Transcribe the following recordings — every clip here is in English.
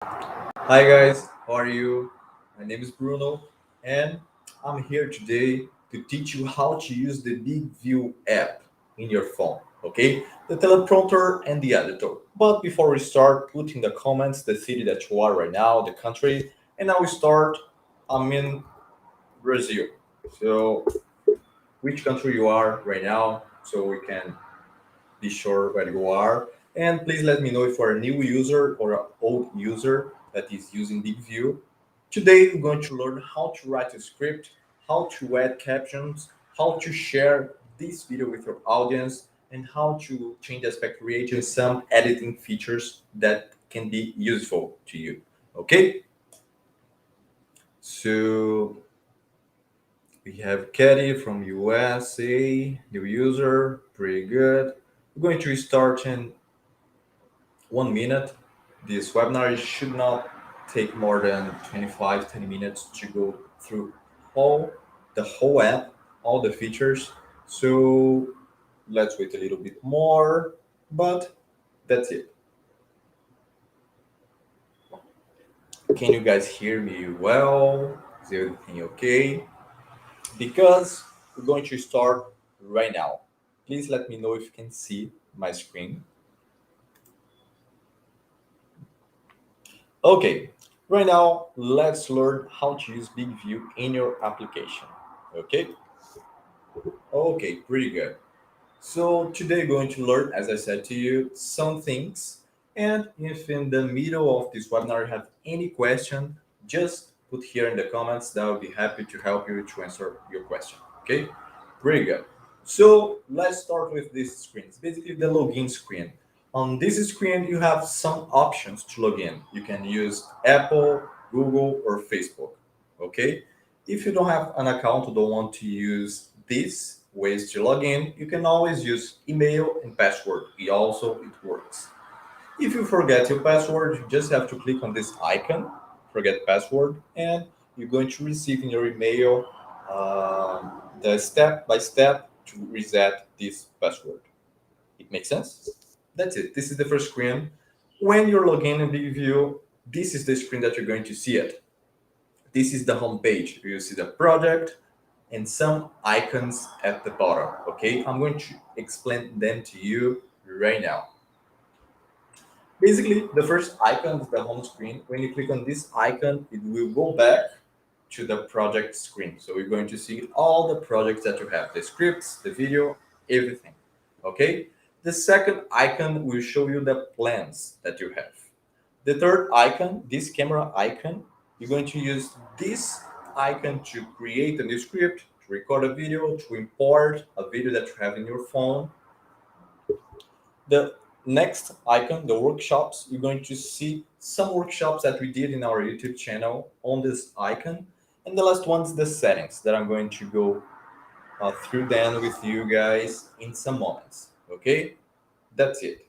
Hi guys, how are you? My name is Bruno and I'm here today to teach you how to use the BIGVU app in your phone, okay? The teleprompter and the editor. But before we start, put in the comments the city that you are right now, the country, and now we start. I'm in Brazil. So which country you are right now so we can be sure where you are. And please let me know if you're a new user or an old user that is using BigView. Today, we're going to learn how to write a script, how to add captions, how to share this video with your audience, and how to change aspect ratio and some editing features that can be useful to you. Okay? So we have Katie from USA, new user, pretty good. We're going to start in 1 minute. This webinar should not take more than 25, 20 minutes to go through all the whole app, all the features. So let's wait a little bit more, but that's it. Can you guys hear me well? Is everything okay? Because we're going to start right now. Please let me know if you can see my screen. Okay, right now let's learn how to use BigView in your application. Okay, okay, pretty good. So today we're going to learn, as I said to you, some things. And if in the middle of this webinar you have any question, just put here in the comments. That will be happy to help you to answer your question. Okay, pretty good. So let's start with this screen. It's basically the login screen. On this screen, you have some options to log in. You can use Apple, Google, or Facebook. Okay. If you don't have an account or don't want to use these ways to log in, you can always use email and password. It works. If you forget your password, you just have to click on this icon, forget password, and you're going to receive in your email the step by step to reset this password. It makes sense? That's it. This is the first screen. When you're logging in BigView, this is the screen that you're going to see it. This is the home page. You see the project and some icons at the bottom. Okay, I'm going to explain them to you right now. Basically, the first icon is the home screen. When you click on this icon, it will go back to the project screen. So we're going to see all the projects that you have, the scripts, the video, everything. Okay. The second icon will show you the plans that you have. The third icon, this camera icon, you're going to use this icon to create a new script, to record a video, to import a video that you have in your phone. The next icon, the workshops, you're going to see some workshops that we did in our YouTube channel on this icon. And the last one is the settings that I'm going to go through them with you guys in some moments. Okay, that's it.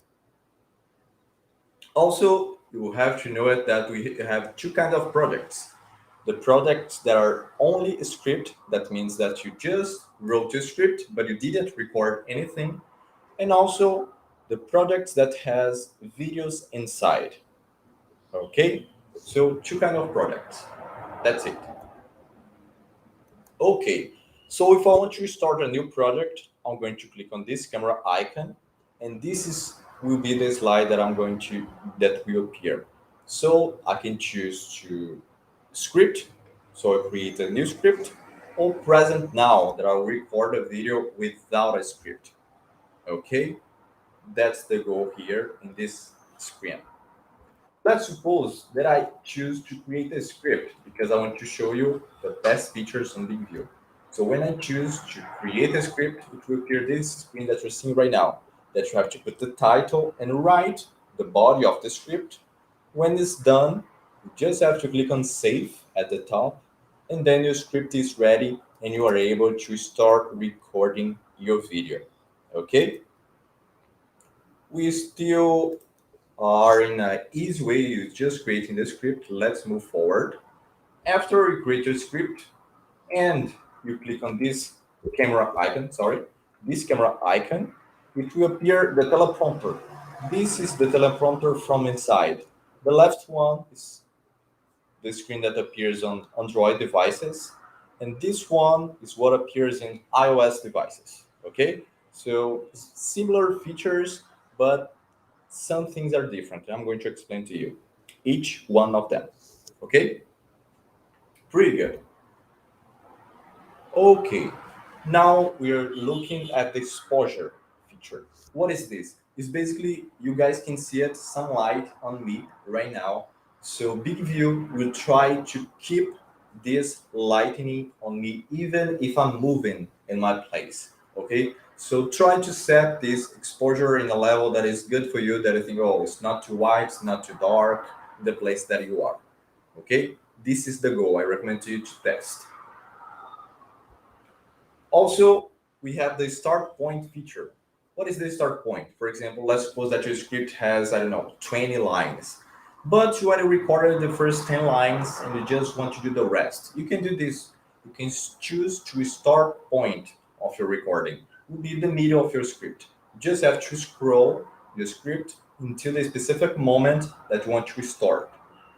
Also, you have to know it that we have two kinds of projects. The projects that are only a script, that means that you just wrote a script, but you didn't record anything. And also the projects that has videos inside. Okay, so two kind of projects. That's it. Okay, so if I want to start a new project, I'm going to click on this camera icon, and this is will be the slide that that will appear. So I can choose to script, so I create a new script, or present now that I'll record a video without a script. Okay, that's the goal here in this screen. Let's suppose that I choose to create a script because I want to show you the best features on BigView. So when I choose to create a script, it will appear this screen that you're seeing right now, that you have to put the title and write the body of the script. When it's done, you just have to click on save at the top, and then your script is ready and you are able to start recording your video. Okay? We still are in an easy way. You just creating the script. Let's move forward. After you create your script and you click on this camera icon, this camera icon, it will appear the teleprompter. This is the teleprompter from inside. The left one is the screen that appears on Android devices, and this one is what appears in iOS devices. Okay, so similar features, but some things are different. I'm going to explain to you each one of them. Okay, pretty good. Okay, now we are looking at the exposure feature. What is this? It's basically, you guys can see it, sunlight on me right now. So BIGVU will try to keep this lightning on me even if I'm moving in my place. Okay, so try to set this exposure in a level that is good for you, that you think, oh, it's not too white, it's not too dark, the place that you are. Okay, this is the goal. I recommend you to test. Also, we have the start point feature. What is the start point? For example, let's suppose that your script has, I don't know, 20 lines, but you already recorded the first 10 lines and you just want to do the rest. You can do this. You can choose to start point of your recording. It will be the middle of your script. You just have to scroll the script until the specific moment that you want to start.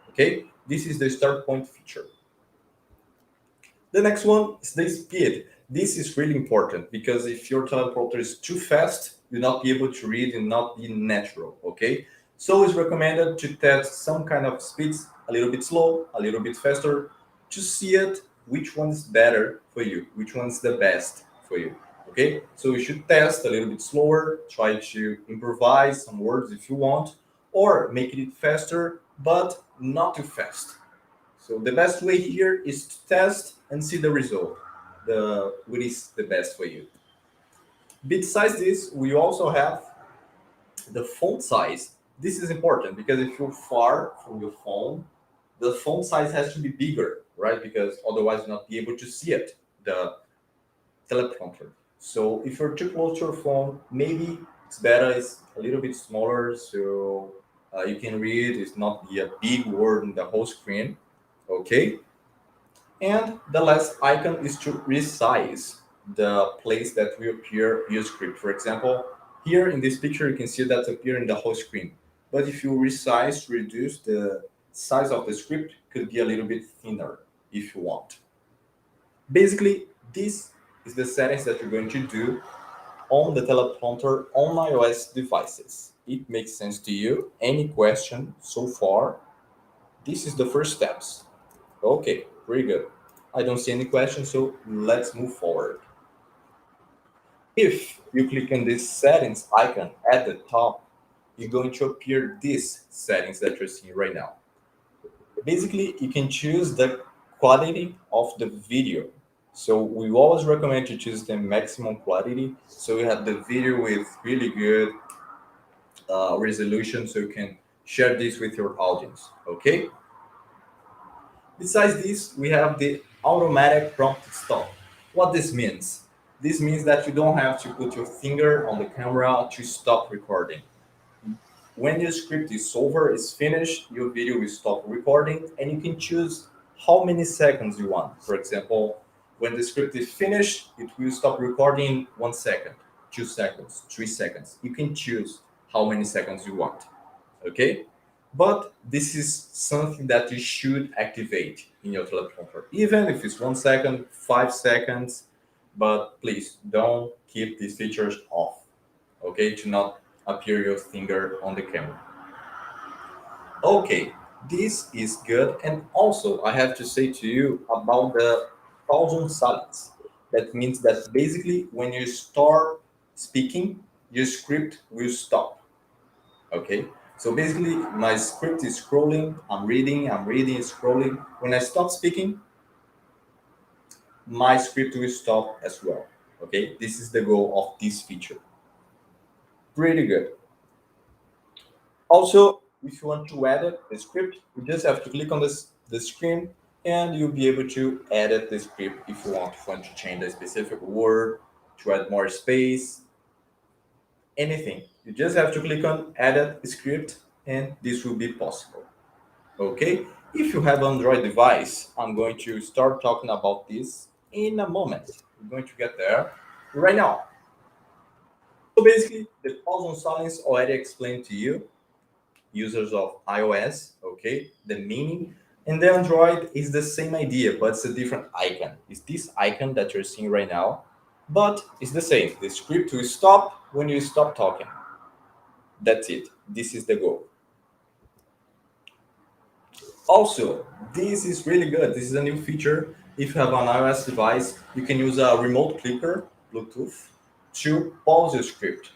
Okay? This is the start point feature. The next one is the speed. This is really important because if your teleprompter is too fast, you'll not be able to read and not be natural, okay? So it's recommended to test some kind of speeds, a little bit slow, a little bit faster, to see it, which one's better for you, which one's the best for you, okay? So you should test a little bit slower, try to improvise some words if you want, or make it faster, but not too fast. So the best way here is to test and see the result, the what is the best for you. Besides this, we also have the font size. This is important because if you're far from your phone, the font size has to be bigger, right? Because otherwise you'll not be able to see it, the teleprompter. So if you're too close to your phone, maybe it's better, it's a little bit smaller so you can read, it's not be a big word in the whole screen, okay? And the last icon is to resize the place that will appear your script. For example, here in this picture, you can see that appear in the whole screen. But if you resize, reduce the size of the script, could be a little bit thinner if you want. Basically, this is the settings that you're going to do on the teleprompter on iOS devices. It makes sense to you? Any question so far? This is the first steps. Okay, pretty good. I don't see any questions, so let's move forward. If you click on this settings icon at the top, you're going to appear these settings that you're seeing right now. Basically, you can choose the quality of the video. So we always recommend to choose the maximum quality. So we have the video with really good resolution, so you can share this with your audience. Okay. Besides this, we have the automatic prompt stop. What this means? This means that you don't have to put your finger on the camera to stop recording. When your script is over, is finished, your video will stop recording and you can choose how many seconds you want. For example, when the script is finished, it will stop recording 1 second, 2 seconds, 3 seconds. You can choose how many seconds you want. Okay? But this is something that you should activate in your teleprompter, even if it's 1 second, 5 seconds. But please don't keep these features off, okay, to not appear your finger on the camera. Okay, this is good. And also, I have to say to you about the pause silence. That means that basically, when you start speaking, your script will stop. Okay, so basically my script is scrolling, I'm reading, scrolling. When I stop speaking, my script will stop as well. Okay, this is the goal of this feature. Pretty good. Also, if you want to edit the script, you just have to click on the screen and you'll be able to edit the script if you want. If you want to change a specific word, to add more space, anything. You just have to click on edit script and this will be possible. Okay, if you have Android device, I'm going to start talking about this in a moment. We're going to get there right now. So basically, the pause on silence already explained to you. users of iOS, okay, the meaning. And the Android is the same idea, but it's a different icon. It's this icon that you're seeing right now, but it's the same. The script will stop when you stop talking. That's it. This is the goal. Also, this is really good. This is a new feature. If you have an iOS device, you can use a remote clicker, Bluetooth, to pause your script.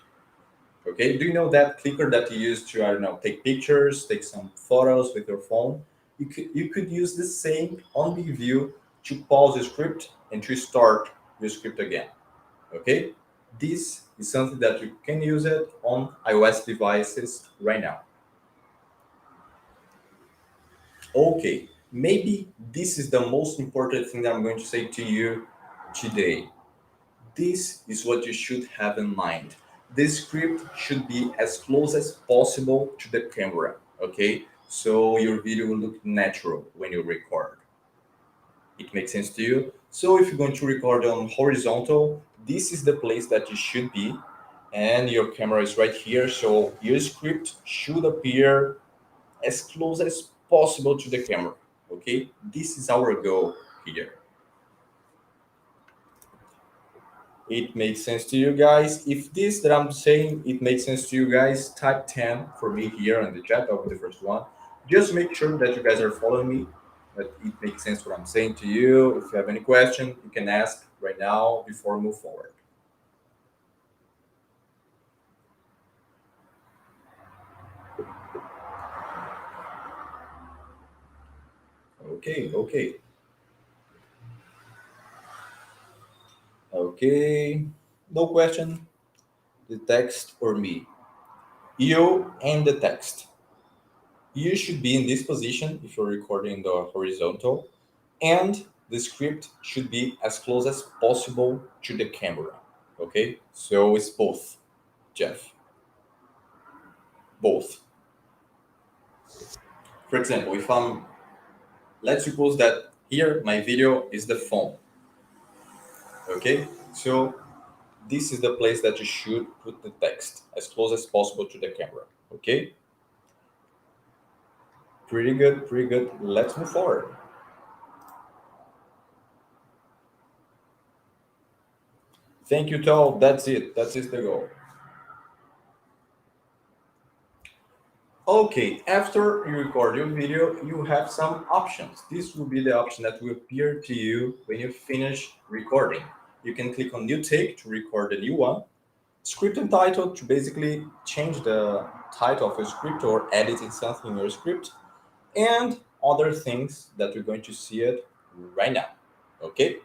Okay, do you know that clicker that you use to, I don't know, take pictures, take some photos with your phone? You could use the same on BIGVU to pause your script and to start your script again. Okay, this is something that you can use it on iOS devices right now. Okay, maybe this is the most important thing that I'm going to say to you today. This is what you should have in mind. This script should be as close as possible to the camera, okay? So your video will look natural when you record. It makes sense to you? So if you're going to record on horizontal, this is the place that you should be, and your camera is right here. So your script should appear as close as possible to the camera, okay? This is our goal here. It makes sense to you guys. If this that I'm saying it makes sense to you guys, type 10 for me here in the chat. I'll be the first one. Just make sure that you guys are following me, that it makes sense what I'm saying to you. If you have any question, you can ask right now before we move forward. Okay, okay. Okay. No question. The text or me? You and the text. You should be in this position if you're recording the horizontal, and the script should be as close as possible to the camera. Okay, so it's both, Jeff. Both. For example, if let's suppose that here my video is the phone. Okay, so this is the place that you should put the text as close as possible to the camera. Okay, pretty good, pretty good. Let's move forward. Thank you, Tal. That's it. That is the goal. Okay, after you record your video, you have some options. This will be the option that will appear to you when you finish recording. You can click on New Take to record a new one. Script and title to basically change the title of your script or editing something in your script. And other things that we're going to see it right now. Okay?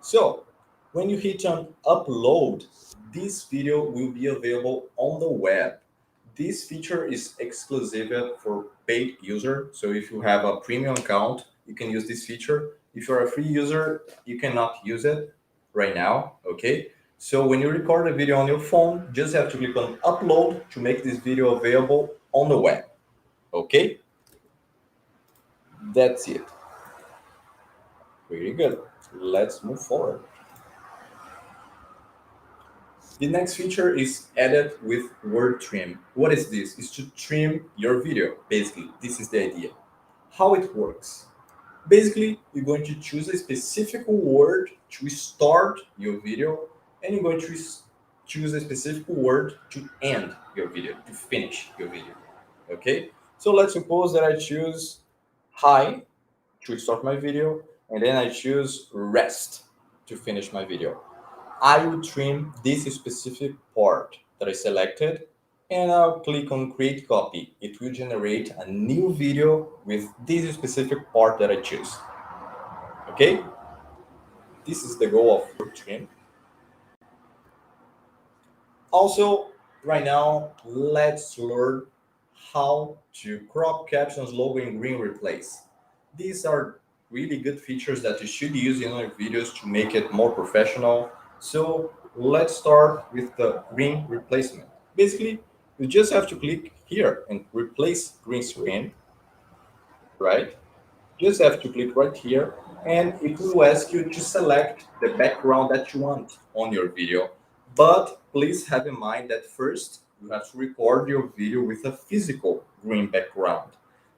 So, when you hit on upload, this video will be available on the web. This feature is exclusive for paid user. So if you have a premium account, you can use this feature. If you're a free user, you cannot use it right now, okay? So when you record a video on your phone, just have to click on upload to make this video available on the web, okay? That's it. Very good. Let's move forward. The next feature is edit with word trim. What is this? It's to trim your video, basically. This is the idea. How it works. Basically, you're going to choose a specific word to start your video, and you're going to choose a specific word to end your video, to finish your video. Okay? So let's suppose that I choose hi to start my video, and then I choose rest to finish my video. I will trim this specific part that I selected, and I'll click on create copy. It will generate a new video with this specific part that I choose. Okay? This is the goal of trim. Also, right now, let's learn how to crop captions, logo, and green replace. These are really good features that you should use in your videos to make it more professional. So let's start with the green replacement. Basically, you just have to click here and replace green screen, right? Just have to click right here, and it will ask you to select the background that you want on your video. But please have in mind that first you have to record your video with a physical green background,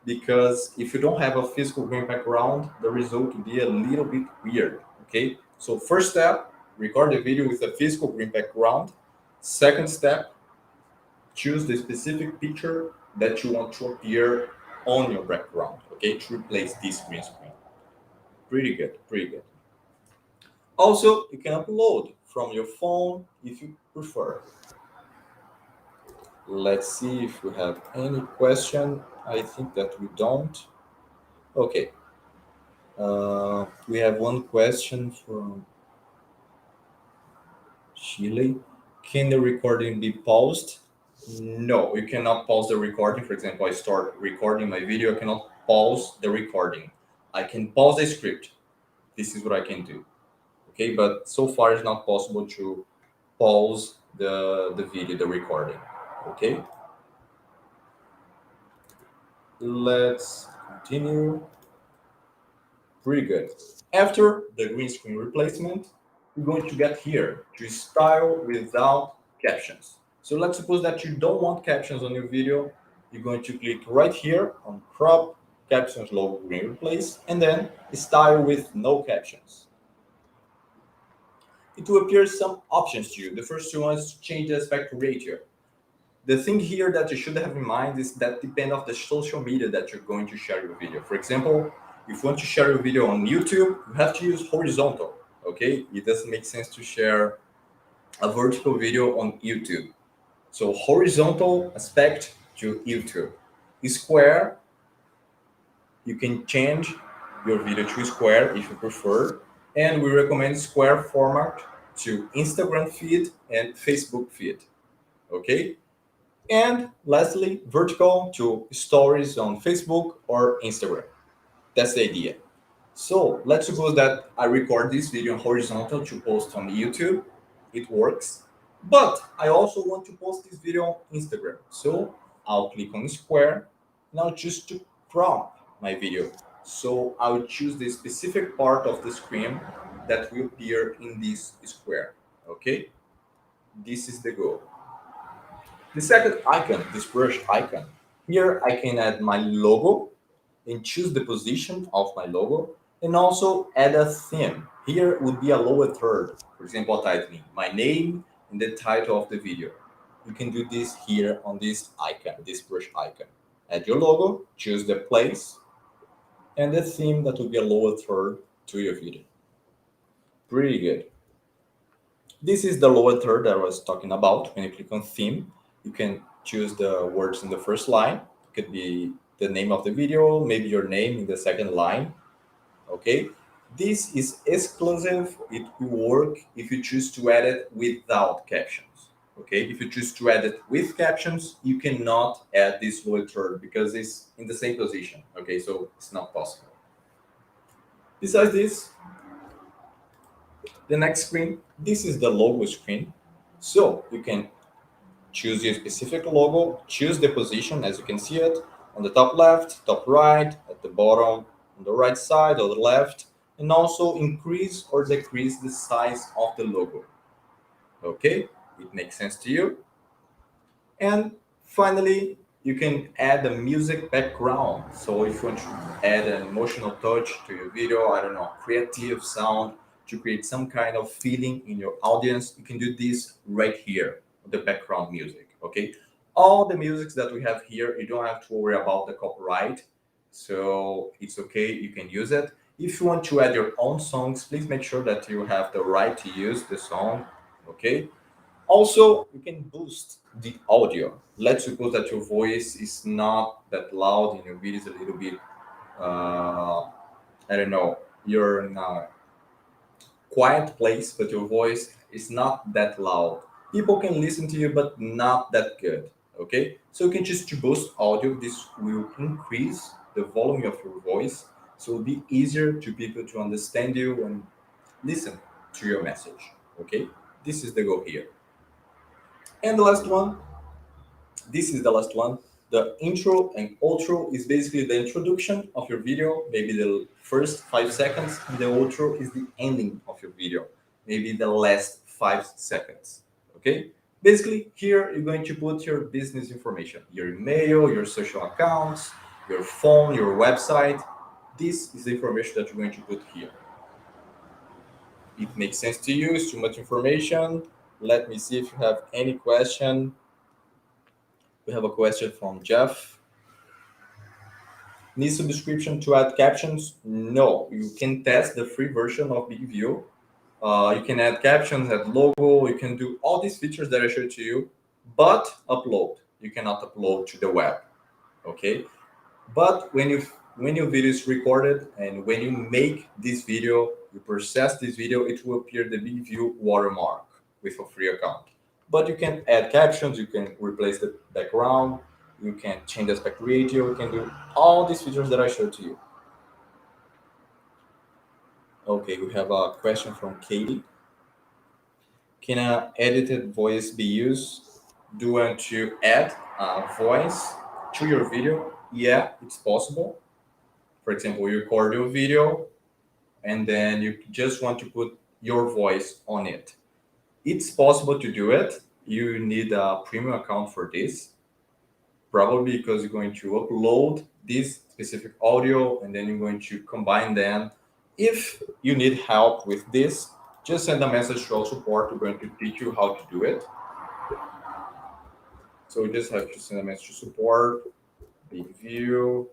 because if you don't have a physical green background, the result will be a little bit weird. Okay, so first step, record the video with a physical green background. Second step, choose the specific picture that you want to appear on your background, okay, to replace this green screen. Pretty good, pretty good. Also, you can upload from your phone if you prefer. Let's see if we have any question. I think that we don't. Okay. We have one question from Chile. Can the recording be paused? No, you cannot pause the recording. For example, I start recording my video. I cannot pause the recording. I can pause the script. This is what I can do. Okay, but so far it's not possible to pause the video, the recording. Okay, let's continue. Pretty good. After the green screen replacement, we're going to get here to style without captions. So let's suppose that you don't want captions on your video. You're going to click right here on crop captions logo green replace, and then style with no captions. It will appear some options to you. The first one is to change the aspect ratio. The thing here that you should have in mind is that depend of the social media that you're going to share your video. For example, if you want to share your video on YouTube, you have to use horizontal. Okay, it doesn't make sense to share a vertical video on YouTube. So horizontal aspect to YouTube. Square, you can change your video to square if you prefer, and we recommend square format to Instagram feed and Facebook feed. Okay. And lastly, vertical to stories on Facebook or Instagram. That's the idea. So let's suppose that I record this video horizontal to post on YouTube. It works. But I also want to post this video on Instagram. So I'll click on square and I'll choose to crop my video. So I'll choose the specific part of the screen that will appear in this square. Okay? This is the goal. The second icon, this brush icon, here I can add my logo and choose the position of my logo, and also add a theme. Here would be a lower third, for example, titling my name and the title of the video. You can do this here on this icon, this brush icon. Add your logo, choose the place, and the theme that will be a lower third to your video. Pretty good. This is the lower third that I was talking about. When you click on theme, you can choose the words in the first line. It could be the name of the video, maybe your name in the second line. Okay. This is exclusive. It will work if you choose to add it without captions. Okay. If you choose to add it with captions, you cannot add this lower third because it's in the same position. Okay. So it's not possible. Besides this, the next screen, this is the logo screen. So you can choose your specific logo, choose the position as you can see it on the top left, top right, at the bottom, on the right side or the left, and also increase or decrease the size of the logo. Okay, it makes sense to you. And finally, you can add a music background. So if you want to add an emotional touch to your video, I don't know, creative sound to create some kind of feeling in your audience, you can do this right here, the background music. Okay, all the music that we have here, you don't have to worry about the copyright, so it's okay, you can use it. If you want to add your own songs, please make sure that you have the right to use the song. Okay, also, you can boost the audio. Let's suppose that your voice is not that loud and your video is a little bit, I don't know, you're in a quiet place, but your voice is not that loud. People can listen to you, but not that good. Okay, so you can choose to boost audio. This will increase the volume of your voice, so it'll be easier to people to understand you and listen to your message. Okay, this is the goal here. And the last one, this is the last one. The intro and outro is basically the introduction of your video, maybe the first 5 seconds, and the outro is the ending of your video, maybe the last 5 seconds. Okay, Basically, here you're going to put your business information, your email, your social accounts, your phone, your website. This is the information that you're going to put here. It makes sense to you, it's too much information. Let me see if you have any question. We have a question from Jeff. Needs a description to add captions? No, you can test the free version of BIGVU. You can add captions, add logo, you can do all these features that I showed to you, but upload. You cannot upload to the web, okay? But when your video is recorded and when you make this video, you process this video, it will appear the BIGVU watermark with a free account. But you can add captions, you can replace the background, you can change the aspect ratio, you can do all these features that I showed to you. Okay, we have a question from Katie. Can an edited voice be used? Do you want to add a voice to your video? Yeah, it's possible. For example, you record your video and then you just want to put your voice on it. It's possible to do it. You need a premium account for this, probably because you're going to upload this specific audio and then you're going to combine them. If you need help with this, just send a message to our support. We're going to teach you how to do it. So you just have to send a message to support, bigview.tv.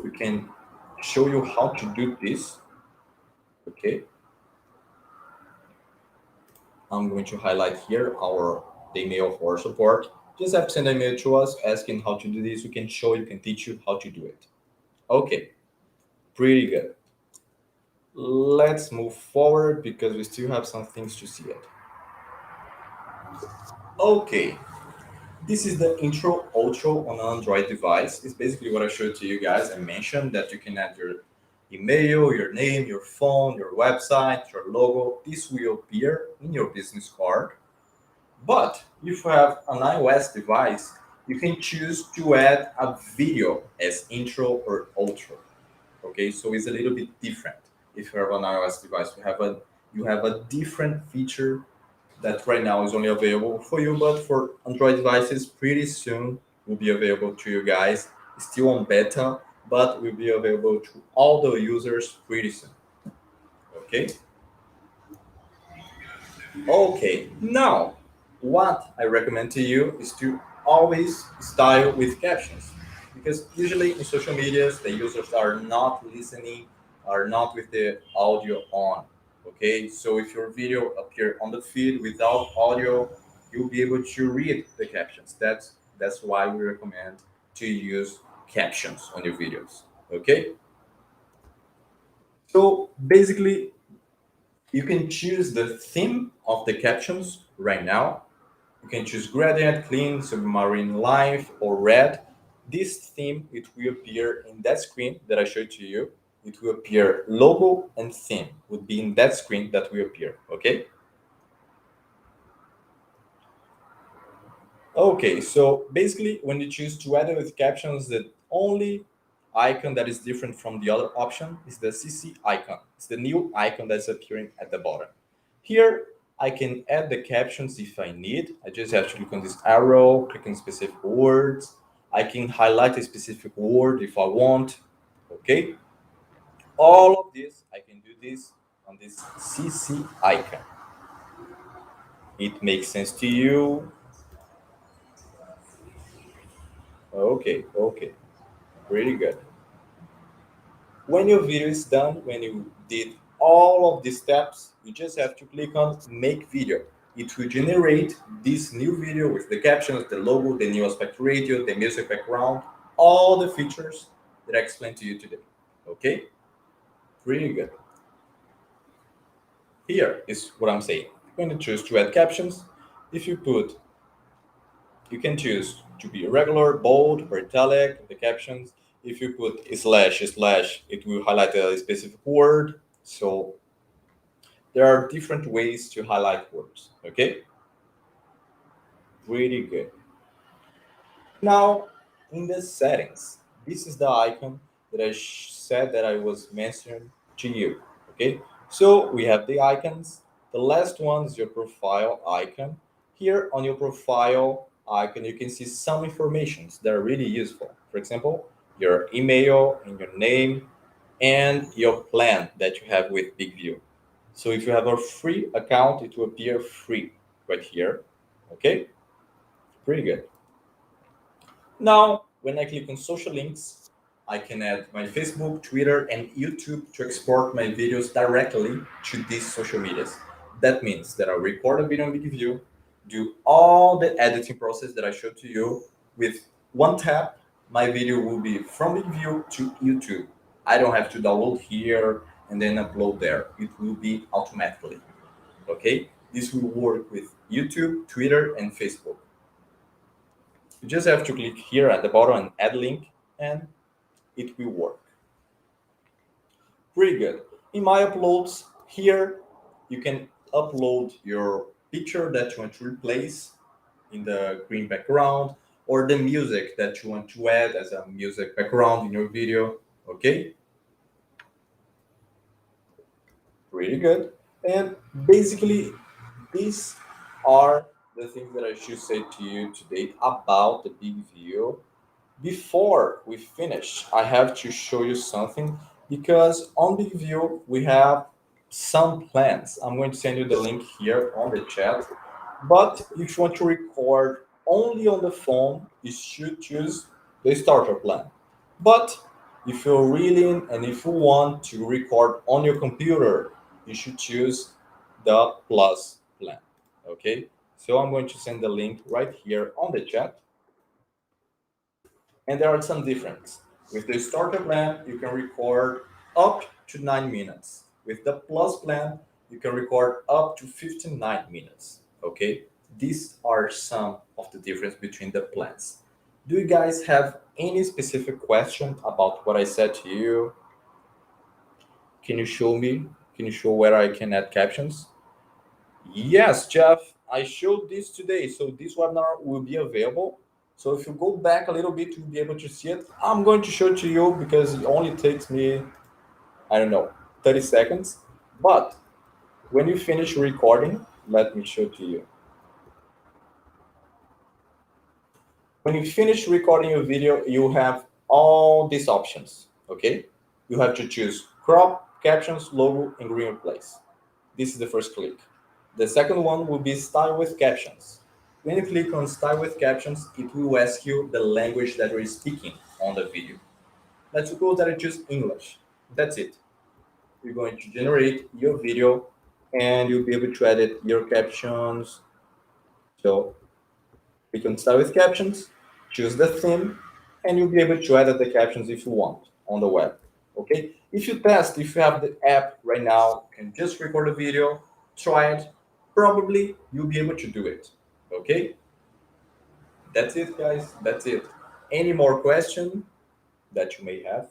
We can show you how to do this. Okay. I'm going to highlight here the email for support. Just have to send an email to us asking how to do this. We can show you, can teach you how to do it. Okay, pretty good. Let's move forward because we still have some things to see it. Okay, this is the intro outro on an Android device. It's basically what I showed to you guys. I mentioned that you can add your email, your name, your phone, your website, your logo. This will appear in your business card. But if you have an iOS device, you can choose to add a video as intro or outro. Okay, so it's a little bit different. If you have an iOS device, you have a different feature that right now is only available for you, but for Android devices, pretty soon will be available to you guys. It's still on beta, but will be available to all the users pretty soon. Okay. Okay, now what I recommend to you is to always style with captions because usually in social medias the users are not listening, are not with the audio on. Okay, so if your video appear on the feed without audio, you'll be able to read the captions. That's why we recommend to use captions on your videos. Okay, so basically you can choose the theme of the captions right now. You can choose gradient, clean, submarine life, or red. This theme, it will appear in that screen that I showed to you. It will appear logo and theme would be in that screen that will appear, okay? Okay, so basically when you choose to edit with captions, the only icon that is different from the other option is the CC icon. It's the new icon that's appearing at the bottom. Here, I can add the captions if I need. I just have to click on this arrow, click on specific words. I can highlight a specific word if I want. Okay. All of this, I can do this on this CC icon. It makes sense to you? Okay, okay. Pretty good. When your video is done, when you did all of these steps, you just have to click on make video. It will generate this new video with the captions, the logo, the new aspect ratio, the music background, all the features that I explained to you today. Okay? Pretty good. Here is what I'm saying. When you choose to add captions, if you put, you can choose to be regular, bold, or italic, the captions. If you put slash slash, it will highlight a specific word. So there are different ways to highlight words. Okay, really good. Now in the settings, this is the icon that I said that I was mentioning to you. Okay, so we have the icons. The last one is your profile icon. Here on your profile icon, you can see some informations that are really useful. For example, your email and your name and your plan that you have with BIGVU. So if you have a free account, it will appear free right here. Okay, pretty good. Now, when I click on social links, I can add my Facebook, Twitter, and YouTube to export my videos directly to these social medias. That means that I'll record a video on BigView, do all the editing process that I showed to you with one tap. My video will be from BigView to YouTube. I don't have to download here and then upload there. It will be automatically. Okay? This will work with YouTube, Twitter, and Facebook. You just have to click here at the bottom and add link, and it will work. Pretty good. In my uploads here, you can upload your picture that you want to replace in the green background, or the music that you want to add as a music background in your video. Okay, pretty good. And basically, these are the things that I should say to you today about the BigVU. Before we finish, I have to show you something, because on BigView we have some plans. I'm going to send you the link here on the chat. But if you want to record only on the phone, you should choose the starter plan. But if you're really and if you want to record on your computer, you should choose the plus plan. Okay, so I'm going to send the link right here on the chat. And there are some differences. With the starter plan, you can record up to 9 minutes. With the plus plan, you can record up to 59 minutes. Okay, these are some of the difference between the plans. Do you guys have any specific question about what I said to you? Can you show me? Can you show where I can add captions? Yes, Jeff, I showed this today. So this webinar will be available. So if you go back a little bit, you'll be able to see it. I'm going to show it to you because it only takes me, I don't know, 30 seconds. But when you finish recording, let me show it to you. When you finish recording your video, you have all these options, okay? You have to choose crop, captions, logo, and green replace. This is the first click. The second one will be style with captions. When you click on style with captions, it will ask you the language that you're speaking on the video. Let's suppose that I choose English. That's it. You're going to generate your video and you'll be able to edit your captions. So click on style with captions, choose the theme, and you'll be able to edit the captions if you want on the web. Okay? If you have the app right now, you can just record a video, try it. Probably you'll be able to do it. Okay? That's it, guys. That's it. Any more question that you may have?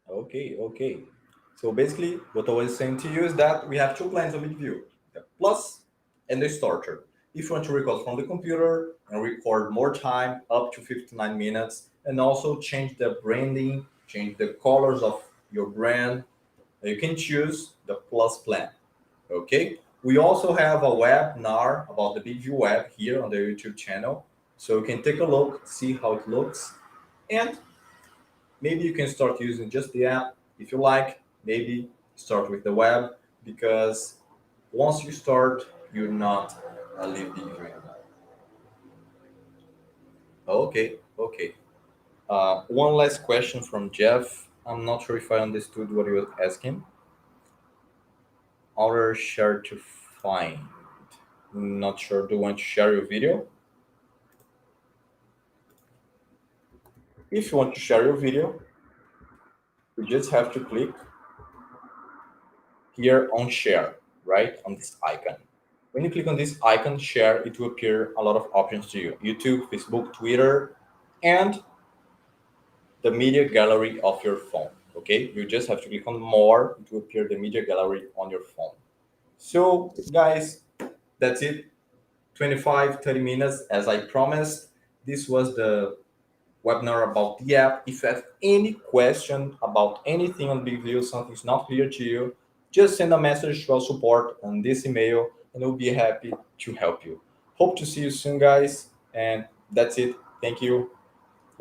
Okay, okay. So basically, what I was saying to you is that we have two plans of BigView, the Plus and the Starter. If you want to record from the computer and record more time, up to 59 minutes, and also change the branding, change the colors of your brand, you can choose the Plus plan. Okay. We also have a webinar about the BigView web here on the YouTube channel. So you can take a look, see how it looks, and maybe you can start using just the app if you like. Maybe start with the web, because once you start, you're not leave BigView. Okay, okay. One last question from Jeff. I'm not sure if I understood what he was asking. Order share to find. Not sure. Do you want to share your video? If you want to share your video, you just have to click here on share, right? On this icon. When you click on this icon, share, it will appear a lot of options to you. YouTube, Facebook, Twitter, and the media gallery of your phone. Okay, you just have to click on more. It will appear the media gallery on your phone. So guys, that's it. 25, 30 minutes as I promised. This was the webinar about the app. If you have any question about anything on BIGVU, something's not clear to you, just send a message to our support on this email and we'll be happy to help you. Hope to see you soon, guys. And that's it. Thank you.